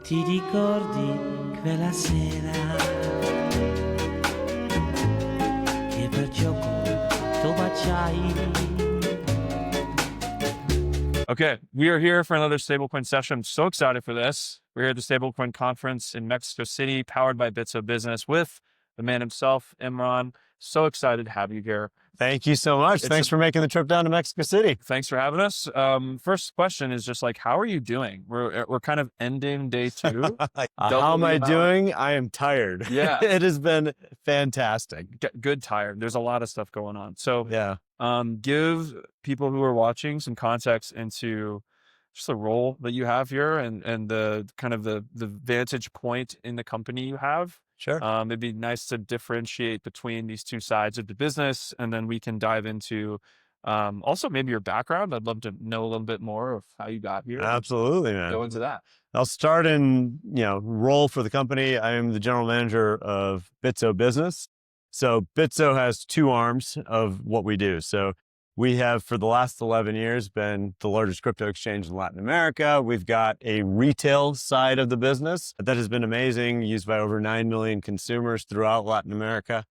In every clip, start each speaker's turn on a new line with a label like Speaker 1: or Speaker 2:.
Speaker 1: Ti ricordi quella sera che per gioco tu baciai?
Speaker 2: Okay, we are here for another stablecoin session. I'm so excited for this. We're here at the Stablecoin Conference in Mexico City, powered by Bitso Business with the man himself, Imran. So excited to have you here.
Speaker 3: Thank you so much. Thanks for making the trip down to Mexico City.
Speaker 2: Thanks for having us. First question is just like, how are you doing? We're kind of ending day 2.
Speaker 3: How am I doing? I am tired.
Speaker 2: Yeah.
Speaker 3: It has been fantastic.
Speaker 2: Good tired. There's a lot of stuff going on. So
Speaker 3: Yeah.
Speaker 2: give people who are watching some context into just the role that you have here and the kind of the vantage point in the company you have.
Speaker 3: Sure.
Speaker 2: It'd be nice to differentiate between these two sides of the business, and then we can dive into also maybe your background. I'd love to know a little bit more of how you got here.
Speaker 3: Absolutely, man.
Speaker 2: Go into that.
Speaker 3: I'll start in, role for the company. I am the general manager of Bitso Business. So Bitso has 2 arms of what we do. So we have, for the last 11 years, been the largest crypto exchange in Latin America. We've got a retail side of the business that has been amazing, used by over 9 million consumers throughout Latin America.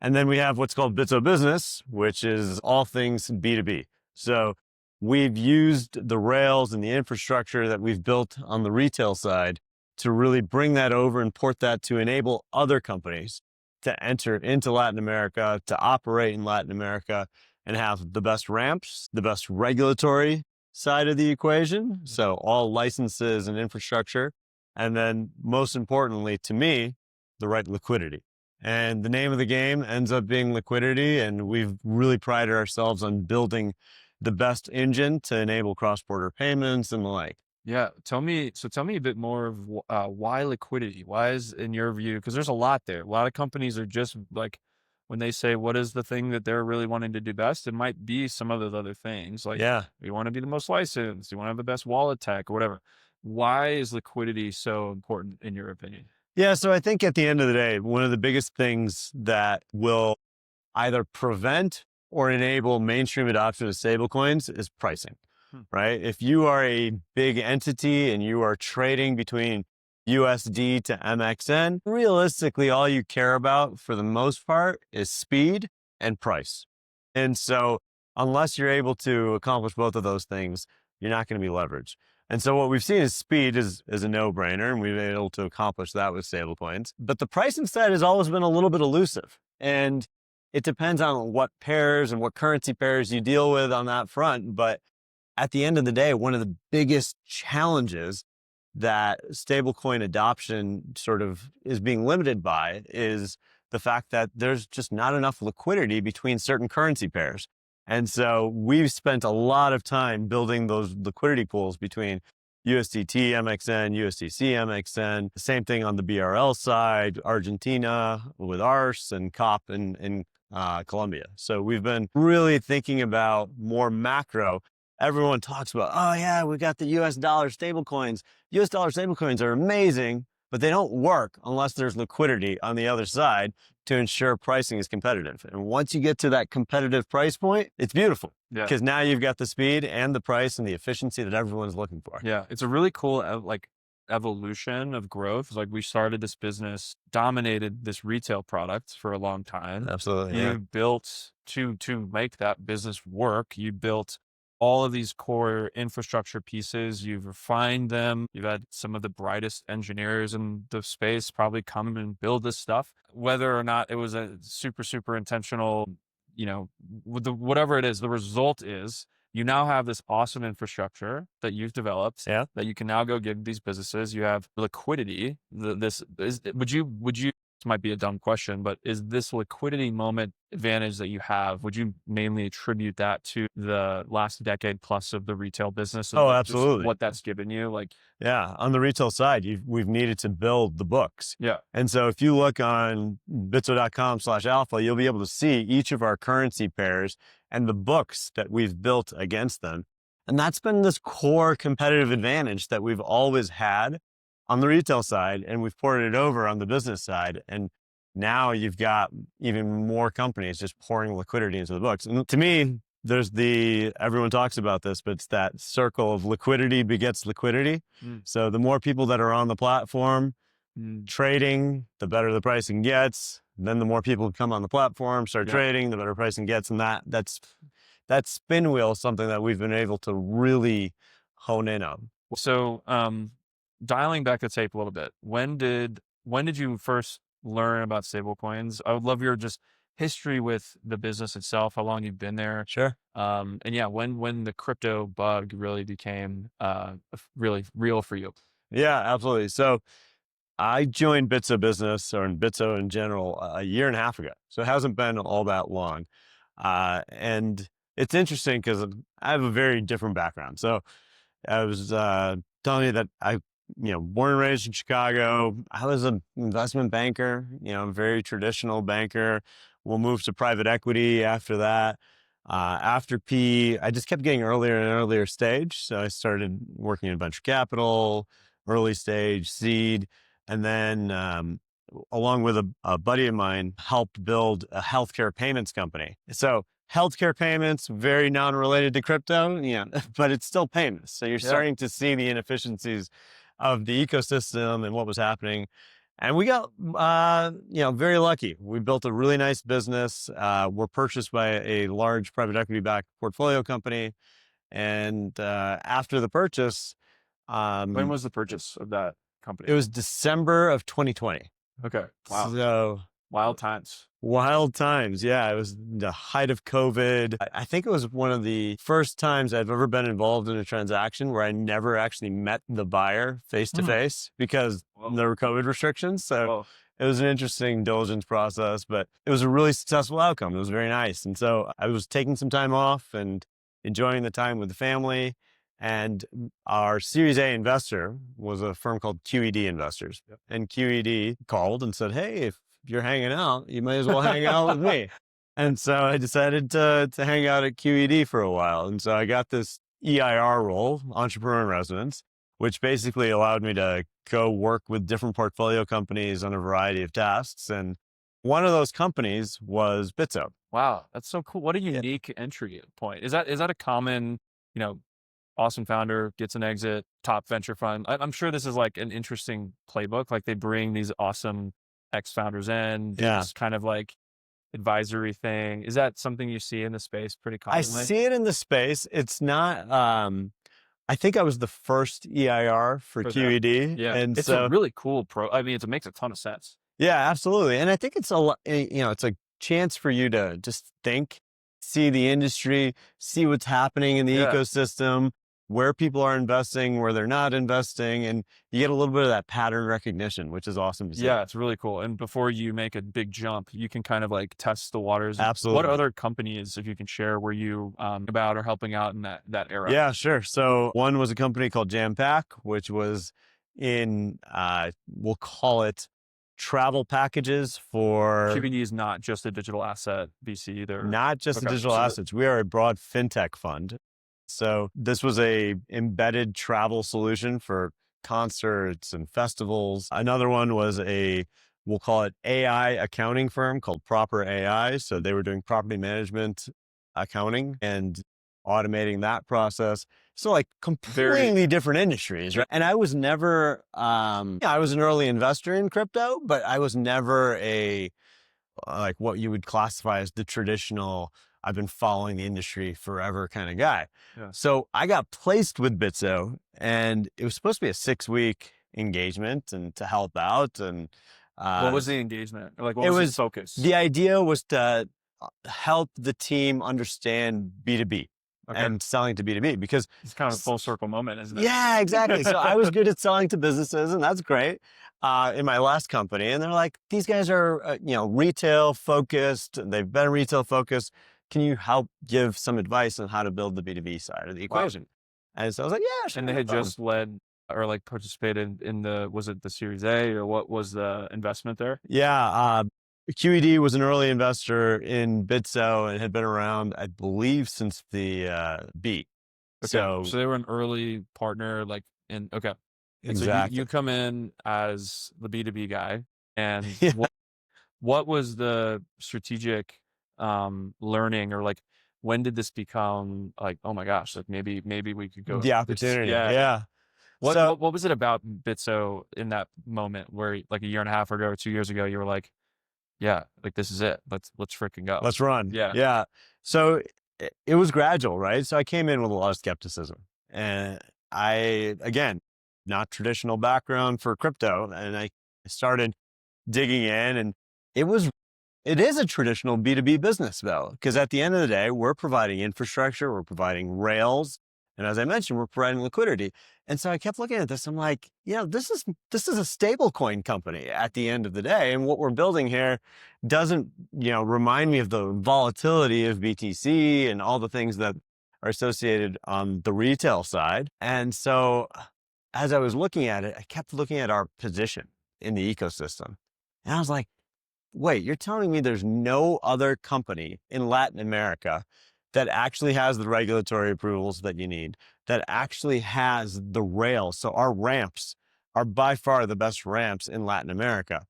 Speaker 3: And then we have what's called Bitso Business, which is all things B2B. So we've used the rails and the infrastructure that we've built on the retail side to really bring that over and port that to enable other companies to enter into Latin America, to operate in Latin America, and have the best ramps, the best regulatory side of the equation. So all licenses and infrastructure. And then most importantly to me, the right liquidity. And the name of the game ends up being liquidity. And we've really prided ourselves on building the best engine to enable cross-border payments and the like.
Speaker 2: Yeah. Tell me a bit more of why liquidity? Why is, in your view, because there's a lot there. A lot of companies are just like, when they say, what is the thing that they're really wanting to do best? It might be some of those other things. Like, you want to be the most licensed, you want to have the best wallet tech or whatever. Why is liquidity so important in your opinion?
Speaker 3: Yeah. So I think at the end of the day, one of the biggest things that will either prevent or enable mainstream adoption of stablecoins is pricing, right? If you are a big entity and you are trading between USD to MXN, realistically, all you care about for the most part is speed and price. And so unless you're able to accomplish both of those things, you're not going to be leveraged. And so what we've seen is speed is a no-brainer, and we've been able to accomplish that with stablecoins. But the pricing side has always been a little bit elusive. And it depends on what pairs and what currency pairs you deal with on that front. But at the end of the day, one of the biggest challenges that stablecoin adoption sort of is being limited by is the fact that there's just not enough liquidity between certain currency pairs. And so we've spent a lot of time building those liquidity pools between USDT MXN, USDC MXN, the same thing on the BRL side, Argentina with ARS and COP in Colombia. So we've been really thinking about more macro. Everyone talks about, oh yeah, we got the US dollar stablecoins. US dollar stablecoins are amazing, but they don't work unless there's liquidity on the other side to ensure pricing is competitive. And once you get to that competitive price point, it's beautiful because now you've got the speed and the price and the efficiency that everyone's looking for.
Speaker 2: Yeah. It's a really cool, evolution of growth. Like, we started this business, dominated this retail product for a long time.
Speaker 3: Absolutely.
Speaker 2: You built to make that business work. You built all of these core infrastructure pieces, you've refined them. You've had some of the brightest engineers in the space probably come and build this stuff, whether or not it was a super intentional, whatever it is, the result is you now have this awesome infrastructure that you've developed that you can now go give these businesses. You have liquidity. Would you, this might be a dumb question, but is this liquidity moment advantage that you have, would you mainly attribute that to the last decade plus of the retail business?
Speaker 3: Oh, absolutely.
Speaker 2: What that's given you?
Speaker 3: On the retail side, we've needed to build the books.
Speaker 2: Yeah.
Speaker 3: And so if you look on bitso.com/alpha, you'll be able to see each of our currency pairs and the books that we've built against them. And that's been this core competitive advantage that we've always had on the retail side, and we've ported it over on the business side. And now you've got even more companies just pouring liquidity into the books. And to me, there's everyone talks about this, but it's that circle of liquidity begets liquidity. So the more people that are on the platform trading, the better the pricing gets. Then the more people come on the platform, start trading, the better pricing gets. And that spin wheel is something that we've been able to really hone in on.
Speaker 2: So, dialing back the tape a little bit, when did you first learn about stablecoins? I would love your just history with the business itself, how long you've been there.
Speaker 3: Sure.
Speaker 2: And yeah, when the crypto bug really became really real for you.
Speaker 3: Yeah, absolutely. So I joined Bitso Business, or in Bitso in general, a year and a half ago. So it hasn't been all that long. And it's interesting because I have a very different background. So I was telling you that born and raised in Chicago. I was an investment banker, very traditional banker. We'll move to private equity after that. After PE, I just kept getting earlier and earlier stage. So I started working in venture capital, early stage, seed, and then along with a buddy of mine, helped build a healthcare payments company. So healthcare payments, very non-related to crypto, but it's still payments. So you're starting to see the inefficiencies of the ecosystem and what was happening. And we got, very lucky. We built a really nice business. We're purchased by a large private equity-backed portfolio company. And after the purchase,
Speaker 2: when was the purchase of that company?
Speaker 3: It was December of 2020.
Speaker 2: Okay. Wow.
Speaker 3: So
Speaker 2: wild times.
Speaker 3: Wild times. Yeah. It was the height of COVID. I think it was one of the first times I've ever been involved in a transaction where I never actually met the buyer face to face because there were COVID restrictions. So it was an interesting diligence process, but it was a really successful outcome. It was very nice. And so I was taking some time off and enjoying the time with the family. And our Series A investor was a firm called QED Investors. And QED called and said, hey, if you're hanging out, you might as well hang out with me. And so I decided to hang out at QED for a while. And so I got this EIR role, entrepreneur in residence, which basically allowed me to go work with different portfolio companies on a variety of tasks. And one of those companies was Bitso.
Speaker 2: Wow, that's so cool. What a unique entry point. Is that a common, awesome founder gets an exit, top venture fund? I'm sure this is like an interesting playbook. Like they bring these awesome ex-founders in, this kind of like advisory thing. Is that something you see in the space pretty commonly?
Speaker 3: I see it in the space. It's not, I think I was the first EIR for QED.
Speaker 2: Yeah.
Speaker 3: And
Speaker 2: it's
Speaker 3: so,
Speaker 2: a really cool it makes a ton of sense.
Speaker 3: Yeah, absolutely. And I think it's it's a chance for you to just think, see the industry, see what's happening in the ecosystem, where people are investing, where they're not investing, and you get a little bit of that pattern recognition, which is awesome to see.
Speaker 2: Yeah, it's really cool. And before you make a big jump, you can kind of like test the waters.
Speaker 3: Absolutely.
Speaker 2: What other companies, if you can share, were you about or helping out in that era?
Speaker 3: Yeah, sure. So one was a company called Jampack, which was in, we'll call it travel packages for...
Speaker 2: QED is not just a digital asset VC either.
Speaker 3: Not just a digital assets. We are a broad fintech fund. So this was a embedded travel solution for concerts and festivals. Another one was we'll call it AI accounting firm called Proper AI. So they were doing property management accounting and automating that process. So like completely different industries, right? And I was never, I was an early investor in crypto, but I was never like what you would classify as the traditional, I've been following the industry forever kind of guy. Yeah. So I got placed with Bitso, and it was supposed to be a 6-week engagement and to help out. And
Speaker 2: what was the engagement? Like what was the focus?
Speaker 3: The idea was to help the team understand B2B. And selling to B2B, because
Speaker 2: it's kind of a full circle moment, isn't it?
Speaker 3: Yeah, exactly. So I was good at selling to businesses, and that's great in my last company. And they're like, these guys are, retail focused. They've been retail focused. Can you help give some advice on how to build the B2B side of the equation? Wow. And so I was like, yeah, sure.
Speaker 2: And they had just led or like participated in was it the Series A, or what was the investment there?
Speaker 3: Yeah. QED was an early investor in Bitso and had been around, I believe, since the B.
Speaker 2: Okay. So they were an early partner,
Speaker 3: Exactly.
Speaker 2: So you come in as the B2B guy, and what was the strategic learning, or like when did this become like, oh my gosh, like maybe we could go
Speaker 3: The opportunity.
Speaker 2: yeah.
Speaker 3: Yeah.
Speaker 2: What was it about Bitso in that moment where like a year and a half ago or 2 years ago, you were like, yeah, like this is it. Let's freaking go.
Speaker 3: Let's run.
Speaker 2: Yeah.
Speaker 3: Yeah. So it was gradual, right? So I came in with a lot of skepticism, and again, not traditional background for crypto. And I started digging in, and it is a traditional B2B business though, because at the end of the day, we're providing infrastructure, we're providing rails. And as I mentioned, we're providing liquidity. And so I kept looking at this. I'm like, this is a stablecoin company at the end of the day. And what we're building here doesn't, remind me of the volatility of BTC and all the things that are associated on the retail side. And so as I was looking at it, I kept looking at our position in the ecosystem. And I was like, wait, you're telling me there's no other company in Latin America that actually has the regulatory approvals that you need, that actually has the rails. So our ramps are by far the best ramps in Latin America.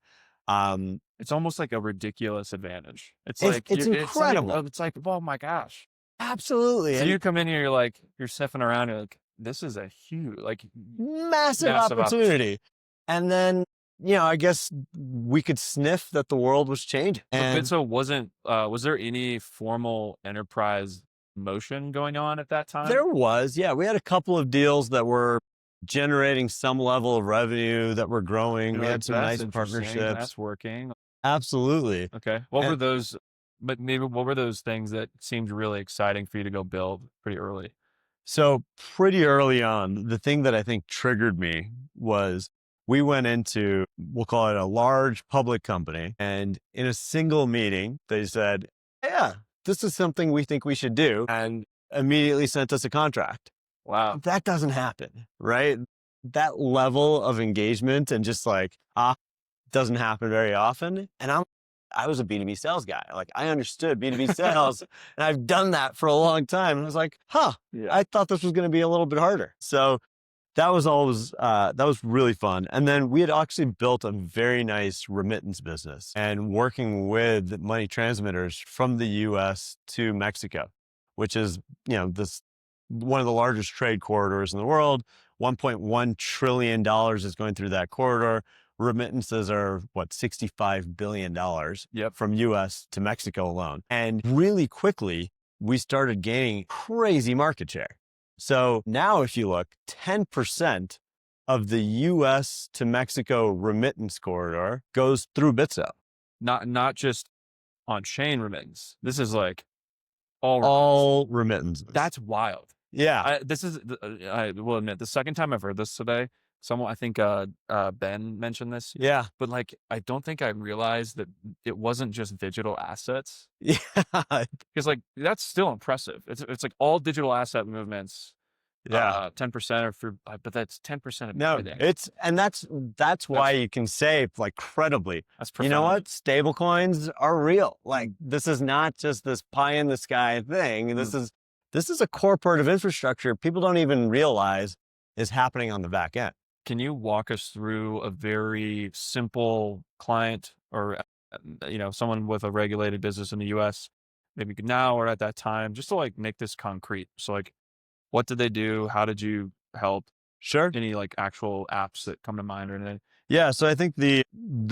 Speaker 2: It's almost like a ridiculous advantage.
Speaker 3: It's incredible.
Speaker 2: It's like, oh my gosh.
Speaker 3: Absolutely.
Speaker 2: So you come in here, you're sniffing around, you're like, this is a huge,
Speaker 3: massive opportunity. And then, I guess we could sniff that the world was changing.
Speaker 2: And Bitso was there any formal enterprise motion going on at that time?
Speaker 3: There was, yeah. We had a couple of deals that were generating some level of revenue, that were growing. We had some nice partnerships.
Speaker 2: That's working.
Speaker 3: Absolutely.
Speaker 2: Okay. What were those, but maybe what were those things that seemed really exciting for you to go build pretty early?
Speaker 3: So pretty early on, the thing that I think triggered me was we went into, we'll call it a large public company. And in a single meeting, they said, yeah, this is something we think we should do. And immediately sent us a contract.
Speaker 2: Wow.
Speaker 3: That doesn't happen, right? That level of engagement and just doesn't happen very often. And I was a B2B sales guy. Like I understood B2B sales and I've done that for a long time. And I was like, I thought this was going to be a little bit harder. So that was really fun. And then we had actually built a very nice remittance business and working with money transmitters from the US to Mexico, which is, this one of the largest trade corridors in the world. $1.1 trillion is going through that corridor. Remittances are $65 billion from US to Mexico alone. And really quickly, we started gaining crazy market share. So now if you look, 10% of the US to Mexico remittance corridor goes through Bitso.
Speaker 2: Not just on-chain remittance. This is like all
Speaker 3: all remittances.
Speaker 2: That's wild.
Speaker 3: Yeah.
Speaker 2: I will admit, the second time I've heard this today, I think Ben mentioned this.
Speaker 3: Yeah.
Speaker 2: But I don't think I realized that it wasn't just digital assets.
Speaker 3: Yeah.
Speaker 2: Because that's still impressive. It's like all digital asset movements.
Speaker 3: Yeah.
Speaker 2: 10% are for, but that's 10% of everything.
Speaker 3: That's why you can say credibly,
Speaker 2: that's profound.
Speaker 3: You know what? Stablecoins are real. This is not just this pie in the sky thing. This is a core part of infrastructure people don't even realize is happening on the back end.
Speaker 2: Can you walk us through a very simple client or, someone with a regulated business in the US, maybe now or at that time, just to make this concrete? So what did they do? How did you help?
Speaker 3: Sure.
Speaker 2: Any actual apps that come to mind or anything?
Speaker 3: Yeah. So I think the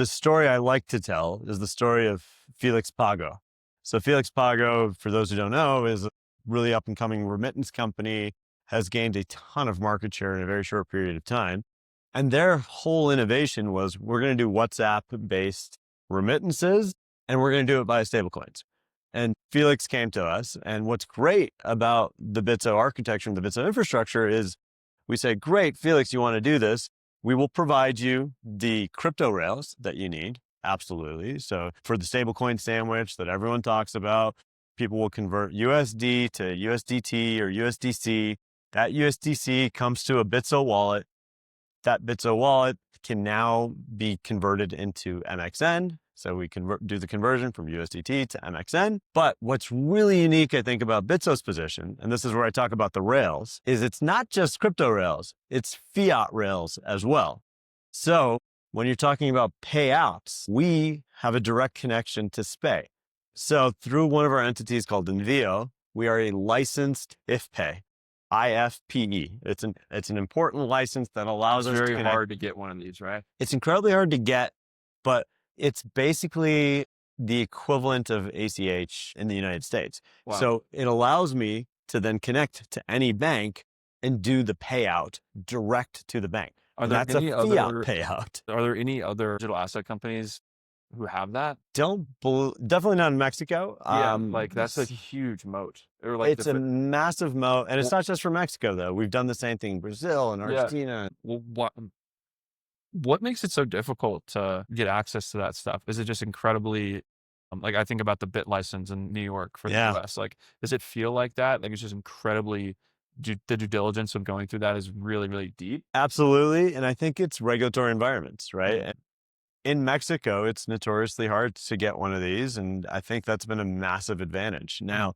Speaker 3: story I like to tell is the story of Felix Pago. So Felix Pago, for those who don't know, is a really up and coming remittance company, has gained a ton of market share in a very short period of time. And their whole innovation was, we're going to do WhatsApp-based remittances, and we're going to do it by stablecoins. And Felix came to us. And what's great about the Bitso architecture and the Bitso infrastructure is we say, great, Felix, you want to do this? We will provide you the crypto rails that you need. Absolutely. So for the stablecoin sandwich that everyone talks about, people will convert USD to USDT or USDC. That USDC comes to a Bitso wallet. That Bitso wallet can now be converted into MXN. So we can do the conversion from USDT to MXN. But what's really unique, I think, about Bitso's position, and this is where I talk about the rails, is it's not just crypto rails, it's fiat rails as well. So when you're talking about payouts, we have a direct connection to SPAY. So through one of our entities called Envio, we are a licensed IFPE. IFPE. It's an important license that allows us to
Speaker 2: very
Speaker 3: connect.
Speaker 2: hard to get one of these, right?
Speaker 3: It's incredibly hard to get, but it's basically the equivalent of ACH in the United States.
Speaker 2: Wow.
Speaker 3: So it allows me to then connect to any bank and do the payout direct to the bank.
Speaker 2: Are
Speaker 3: And
Speaker 2: there
Speaker 3: that's a
Speaker 2: any
Speaker 3: fiat
Speaker 2: other
Speaker 3: payout.
Speaker 2: Are there any other digital asset companies who have that?
Speaker 3: Definitely not in Mexico.
Speaker 2: Like that's a huge moat. Or like
Speaker 3: It's a massive moat, and it's not just for Mexico though. We've done the same thing in Brazil and Argentina.
Speaker 2: Well, what makes it so difficult to get access to that stuff? Is it just incredibly, like I think about the bit license in New York for the US. Like, does it feel like that? Like it's just incredibly, the due diligence of going through that is really, really deep.
Speaker 3: Absolutely, and I think it's regulatory environments, right? And in Mexico, it's notoriously hard to get one of these, and I think that's been a massive advantage. Now,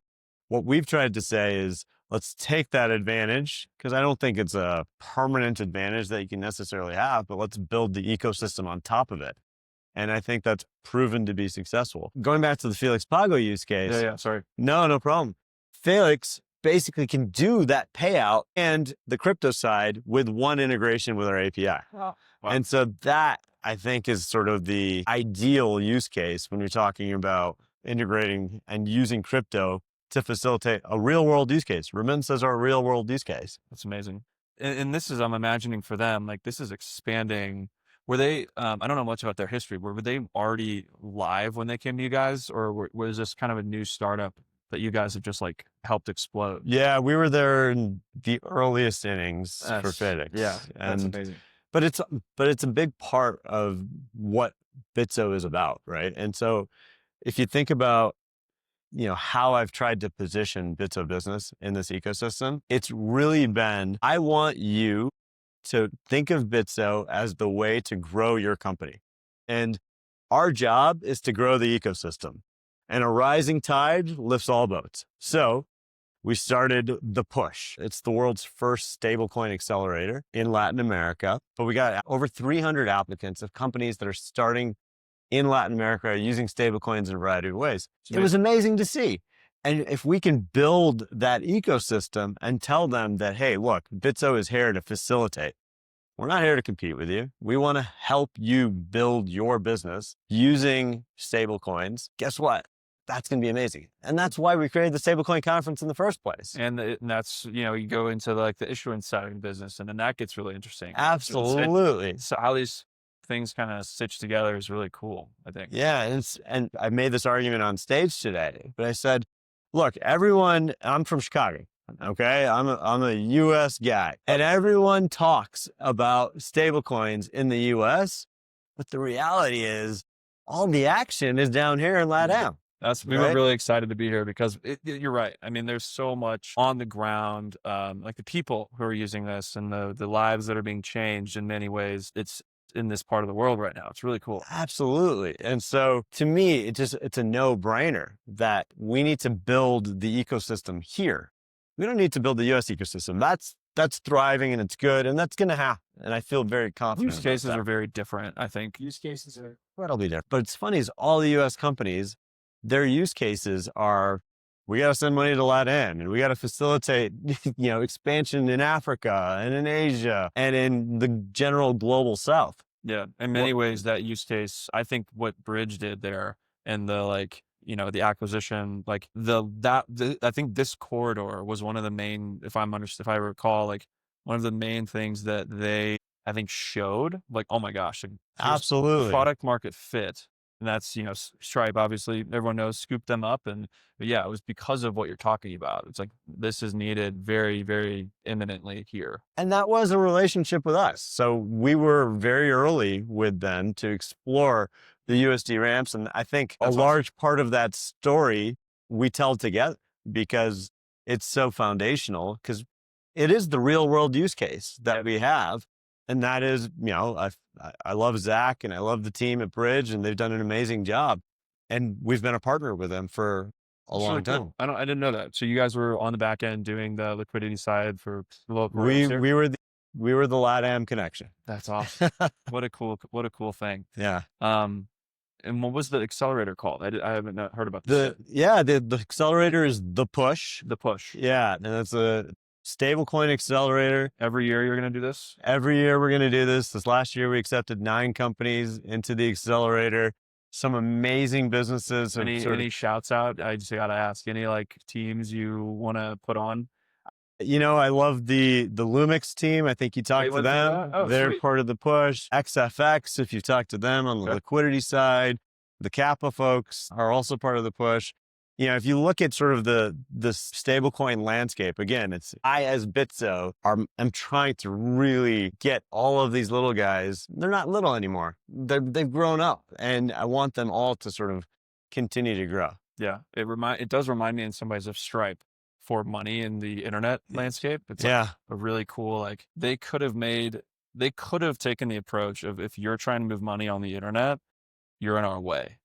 Speaker 3: what we've tried to say is, let's take that advantage, because I don't think it's a permanent advantage that you can necessarily have, but let's build the ecosystem on top of it. And I think that's proven to be successful. Going back to the Felix Pago use case.
Speaker 2: Yeah, sorry.
Speaker 3: No problem. Felix basically can do that payout and the crypto side with one integration with our API.
Speaker 2: Wow.
Speaker 3: And so that, I think, is sort of the ideal use case when you're talking about integrating and using crypto to facilitate a real world use case. Remittances are a real world use case.
Speaker 2: That's amazing. And this is, I'm imagining for them, like this is expanding. Were they, I don't know much about their history. Were they already live when they came to you guys, or was this kind of a new startup that you guys have just like helped explode?
Speaker 3: Yeah, we were there in the earliest innings for Felix.
Speaker 2: Yeah, that's amazing.
Speaker 3: But it's a big part of what Bitso is about, right? And so if you think about, how I've tried to position Bitso Business in this ecosystem, it's really been, I want you to think of Bitso as the way to grow your company. And our job is to grow the ecosystem. And a rising tide lifts all boats. So we started the Push. It's the world's first stablecoin accelerator in Latin America. But we got over 300 applicants of companies that are starting in Latin America using stablecoins in a variety of ways. It was amazing to see. And if we can build that ecosystem and tell them that, hey, look, Bitso is here to facilitate. We're not here to compete with you. We want to help you build your business using stablecoins. Guess what? That's going to be amazing. And that's why we created the Stablecoin Conference in the first place.
Speaker 2: And that's, you go into like the issuance side of the business, and then that gets really interesting.
Speaker 3: Absolutely.
Speaker 2: So how these things kind of stitch together is really cool, I think.
Speaker 3: Yeah. And I made this argument on stage today, but I said, look, everyone, I'm from Chicago. Okay. I'm a US guy, and everyone talks about stablecoins in the US, but the reality is all the action is down here in LATAM.
Speaker 2: We were really excited to be here because you're right. I mean, there's so much on the ground, like the people who are using this and the lives that are being changed in many ways. It's in this part of the world right now. It's really cool.
Speaker 3: Absolutely. And so to me, it's a no-brainer that we need to build the ecosystem here. We don't need to build the US ecosystem. That's thriving and it's good, and that's going to happen. And I feel very confident.
Speaker 2: Use cases are very different, I think. Use cases are
Speaker 3: incredibly different. But it's funny is all the US companies, their use cases are, we got to send money to LATAM, and we got to facilitate, expansion in Africa and in Asia and in the general global South.
Speaker 2: Yeah. In many ways, that use case, I think what Bridge did there and the the acquisition, I think this corridor was one of the main, if I recall, like one of the main things that they, I think, showed, like, oh my gosh,
Speaker 3: absolutely
Speaker 2: product market fit. And that's, Stripe, obviously, everyone knows, scooped them up. But yeah, it was because of what you're talking about. It's like, this is needed very, very imminently here.
Speaker 3: And that was a relationship with us. So we were very early with them to explore the USD ramps. And I think a large part of that story we tell together because it's so foundational, because it is the real world use case that we have. And that is, I love Zach and I love the team at Bridge, and they've done an amazing job. And we've been a partner with them for a long time. Cool.
Speaker 2: I didn't know that. So you guys were on the back end doing the liquidity side for the local.
Speaker 3: We were the LATAM connection.
Speaker 2: That's awesome. What a cool thing.
Speaker 3: Yeah.
Speaker 2: And what was the accelerator called? I haven't heard about this
Speaker 3: The accelerator is the push.
Speaker 2: The push.
Speaker 3: Yeah, and it's a stablecoin accelerator.
Speaker 2: Every year you're going to do this?
Speaker 3: Every year we're going to do this. This last year we accepted 9 companies into the accelerator. Some amazing businesses.
Speaker 2: Any shouts out? I just got to ask, any like teams you want to put on?
Speaker 3: You know, I love the Lumix team. I think you talked to them.
Speaker 2: Oh,
Speaker 3: they're
Speaker 2: sweet.
Speaker 3: part of the push. XFX, if you talk to them on the liquidity side, the Kappa folks are also part of the push. You know, if you look at sort of the stablecoin landscape, again, I as Bitso I'm trying to really get all of these little guys. They're not little anymore. They've grown up, and I want them all to sort of continue to grow.
Speaker 2: Yeah, it does remind me in some ways of Stripe for money in the internet landscape. It's like a really cool, like they could have taken the approach of, if you're trying to move money on the internet, you're in our way.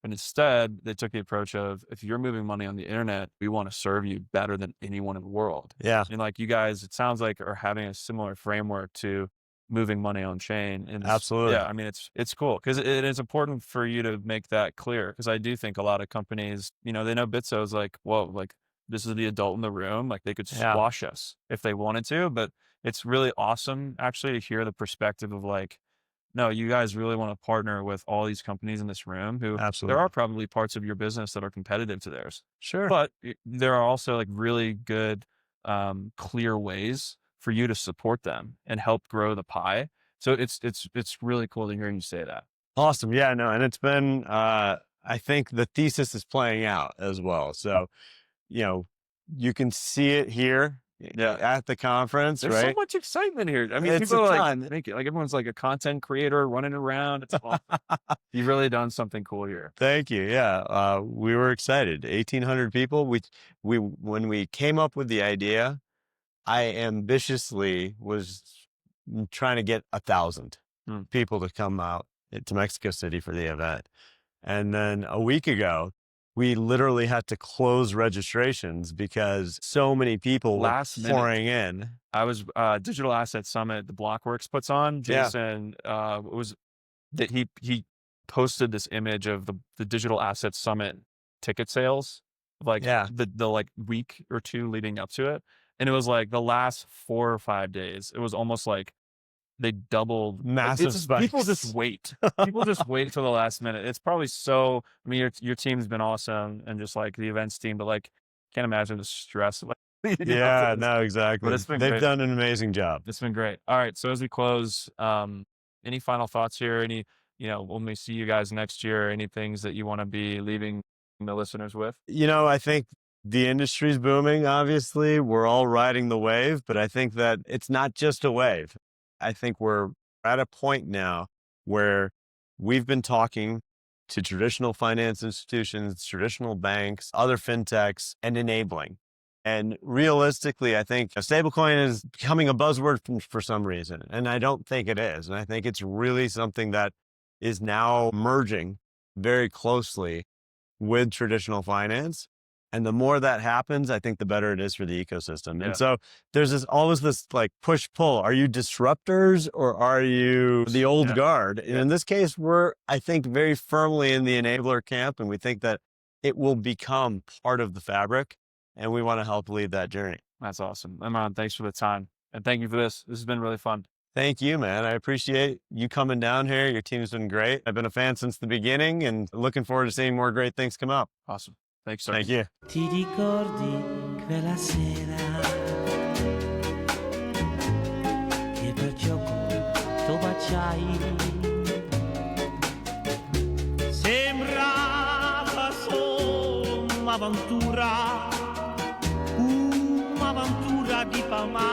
Speaker 2: But instead, they took the approach of, if you're moving money on the internet, we want to serve you better than anyone in the world.
Speaker 3: Yeah.
Speaker 2: And like you guys, it sounds like are having a similar framework to moving money on chain. And
Speaker 3: absolutely.
Speaker 2: Yeah. I mean, it's cool because it is important for you to make that clear. Because I do think a lot of companies, you know, they know Bitso is like, whoa, like this is the adult in the room. Like they could squash us if they wanted to, but it's really awesome actually to hear the perspective of like, no, you guys really want to partner with all these companies in this room who there are probably parts of your business that are competitive to theirs.
Speaker 3: Sure.
Speaker 2: But there are also like really good, clear ways for you to support them and help grow the pie. So it's really cool to hear you say that.
Speaker 3: Awesome. Yeah, no. And it's been, I think the thesis is playing out as well. So, you know, you can see it here. At the conference,
Speaker 2: There's so much excitement here. I mean,
Speaker 3: it's
Speaker 2: people are like everyone's like a content creator running around. It's awesome. You've really done something cool here.
Speaker 3: Thank you. Yeah, we were excited. 1,800 people. We when we came up with the idea, I ambitiously was trying to get 1,000 people to come out to Mexico City for the event, and then a week ago, we literally had to close registrations because so many people were pouring in.
Speaker 2: I was Digital Asset Summit, the Blockworks puts on. Jason was that he posted this image of the Digital Asset Summit ticket sales, like the like week or two leading up to it, and it was like the last 4 or 5 days. It was almost like they doubled.
Speaker 3: Massive spikes.
Speaker 2: People just wait. People just wait till the last minute. It's probably so. I mean, your team's been awesome, and just like the events team, but like, can't imagine the stress.
Speaker 3: Yeah, no, exactly.
Speaker 2: But
Speaker 3: they've done an amazing job.
Speaker 2: It's been great. All right, so as we close, any final thoughts here? Any, you know, when we see you guys next year, any things that you want to be leaving the listeners with?
Speaker 3: You know, I think the industry's booming. Obviously, we're all riding the wave, but I think that it's not just a wave. I think we're at a point now where we've been talking to traditional finance institutions, traditional banks, other fintechs, and enabling. And realistically, I think a stablecoin is becoming a buzzword for some reason. And I don't think it is. And I think it's really something that is now merging very closely with traditional finance. And the more that happens, I think the better it is for the ecosystem. And so there's always this like push-pull. Are you disruptors or are you the old guard? And in this case, we're, I think, very firmly in the enabler camp. And we think that it will become part of the fabric. And we want to help lead that journey.
Speaker 2: That's awesome. Imran, thanks for the time. And thank you for this. This has been really fun.
Speaker 3: Thank you, man. I appreciate you coming down here. Your team's been great. I've been a fan since the beginning and looking forward to seeing more great things come up.
Speaker 2: Awesome. Thanks, sir.
Speaker 3: Thank you.
Speaker 1: Ti ricordi quella sera che per gioco tu baciai? Sembrava solo un'avventura di palmare.